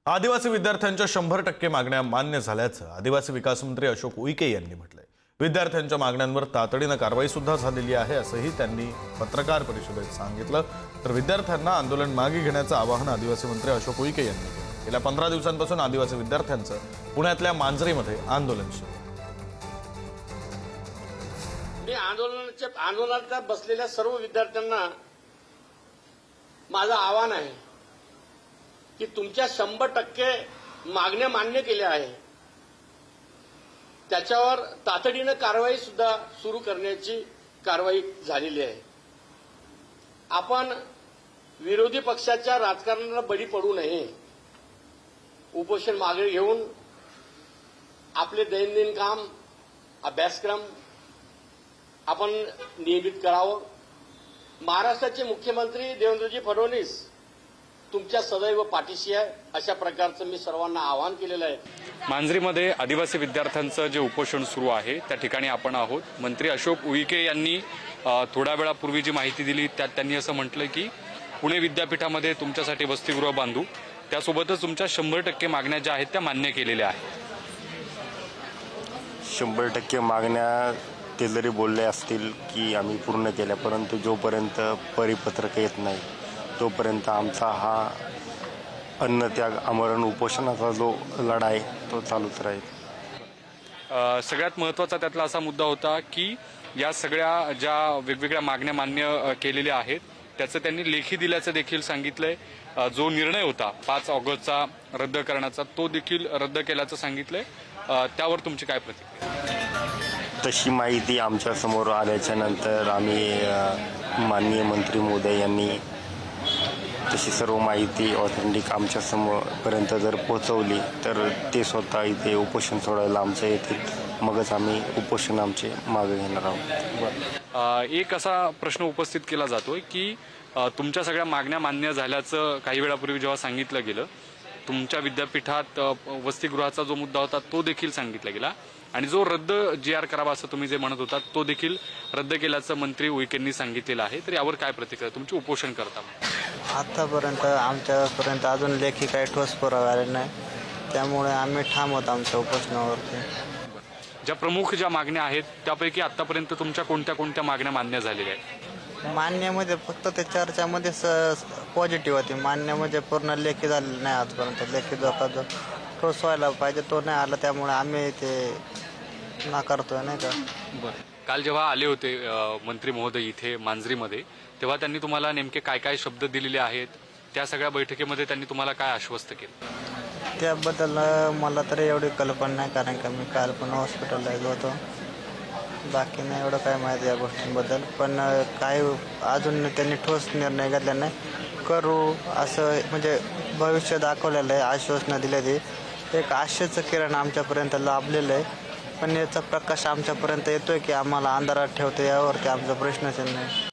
आदिवासी विद्यार्थ्यांच्या 100% मागण्या मान्य झाल्याचं आदिवासी विकास मंत्री अशोक उईके यांनी म्हटलंय। विद्यार्थ्यांच्या मागण्यांवर तातडीने कारवाई सुद्धा झालेली आहे असंही त्यांनी पत्रकार परिषदेत सांगितलं। तर विद्यार्थ्यांना आंदोलन मागे घेण्याचं आवाहन आदिवासी मंत्री अशोक उईके यांनी केलं। गेल्या 15 दिवसांपासून आदिवासी विद्यार्थ्यांचं पुण्यातल्या मांजरीमध्ये आंदोलन सुरू आहे। मी आंदोलनात बसलेल्या सर्व विद्यार्थ्यांना माझं आव्हान आहे की तुमच्या 100% मागण्या मान्य केल्या आहे, त्याच्यावर तातडीने कारवाई सुद्धा सुरू करण्याची कारवाई झालेली आहे। आपण विरोधी पक्षाच्या राजकारणाला बळी पडू नये। उपोषण मागे घेऊन आपले दैनंदिन काम, अभ्यासक्रम आपण नियमित करावं। महाराष्ट्राचे मुख्यमंत्री देवेंद्रजी फडणवीस तुमच्या सदैव पाठीशी आहे, अशा प्रकारचं मी सर्वांना आवाहन केलेलं आहे। मांजरीमध्ये आदिवासी विद्यार्थ्यांचं जे उपोषण सुरू आहे त्या ठिकाणी आपण आहोत। मंत्री अशोक उईके यांनी थोड्या वेळापूर्वी जी माहिती दिली त्यात त्यांनी असं म्हटलं की पुणे विद्यापीठामध्ये तुमच्यासाठी वसतिगृह बांधू, त्यासोबतच तुमच्या 100% मागण्या ज्या आहेत त्या मान्य केलेल्या आहेत। 100% मागण्या ते जरी बोलले असतील की आम्ही पूर्ण केल्या, परंतु जोपर्यंत परिपत्रक येत नाही तोपर्यंत आमचा हा अन्नत्याग आमरण उपोषणाचा जो लढा आहे तो चालूच राहील। सगळ्यात महत्त्वाचा त्यातला असा मुद्दा होता की या सगळ्या ज्या वेगवेगळ्या मागण्या मान्य केलेल्या आहेत त्याचं त्यांनी लेखी दिल्याचं देखील सांगितलंय। जो निर्णय होता 5 ऑगस्टचा रद्द करण्याचा तो देखील रद्द केल्याचं सांगितलंय। त्यावर तुमची काय प्रतिक्रिया? तशी माहिती आमच्यासमोर आल्याच्या नंतर आम्ही माननीय मंत्री महोदय यांनी तशी सर्व माहिती ऑथेंटिक आमच्या समोरपर्यंत जर पोहोचवली तर ते स्वतः इथे उपोषण सोडायला आमच्या येतील, मगच आम्ही उपोषण आमचे मागे घेणार आहोत। एक असा प्रश्न उपस्थित केला जातोय की तुमच्या सगळ्या मागण्या मान्य झाल्याचं काही वेळापूर्वी जेव्हा सांगितलं गेलं, तुमच्या विद्यापीठात वसतिगृहाचा जो मुद्दा होता तो देखील सांगितला गेला आणि जो रद्द GR करावा असं तुम्ही जे म्हणत होता तो देखील रद्द केल्याचं मंत्री उईकेंनी सांगितलेलं आहे। तर यावर काय प्रतिक्रिया? तुमची उपोषण करता? आतापर्यंत आमच्यापर्यंत अजून लेखी काही ठोस पुरावे आले नाही, त्यामुळे आम्ही ठाम आहोत आमच्या उपोषणावरती। ज्या प्रमुख ज्या मागण्या आहेत त्यापैकी आतापर्यंत तुमच्या कोणत्या कोणत्या मागण्या मान्य झालेल्या आहेत? मान्यमध्ये फक्त ते चर्चामध्ये पॉझिटिव्ह होती, मान्य म्हणजे पूर्ण लेखी झालेलं नाही आजपर्यंत। लेखी जो ठोस व्हायला पाहिजे तो नाही आला, त्यामुळे आम्ही ते नाकारतोय, नाही का। बरं, काल जेव्हा आले होते मंत्री महोदय इथे मांजरीमध्ये, तेव्हा त्यांनी तुम्हाला नेमके काय काय शब्द दिलेले आहेत? त्या सगळ्या बैठकीमध्ये त्यांनी तुम्हाला काय आश्वस्त केलं? त्याबद्दल मला तरी एवढी कल्पना नाही, कारण का मी काल पण हॉस्पिटलला गेलो होतो। बाकी नाही एवढं काय माहिती या गोष्टींबद्दल, पण काय अजून त्यांनी ठोस निर्णय घेतला नाही। करू असं म्हणजे भविष्य दाखवलेलं आहे, आश्वासनं दिलेली। एक आशेचं किरण आमच्यापर्यंत लाभलेलं आहे, पण याचा प्रकाश आमच्यापर्यंत येतोय की आम्हाला अंधारात ठेवतो यावरती आमचा प्रश्नच नाही।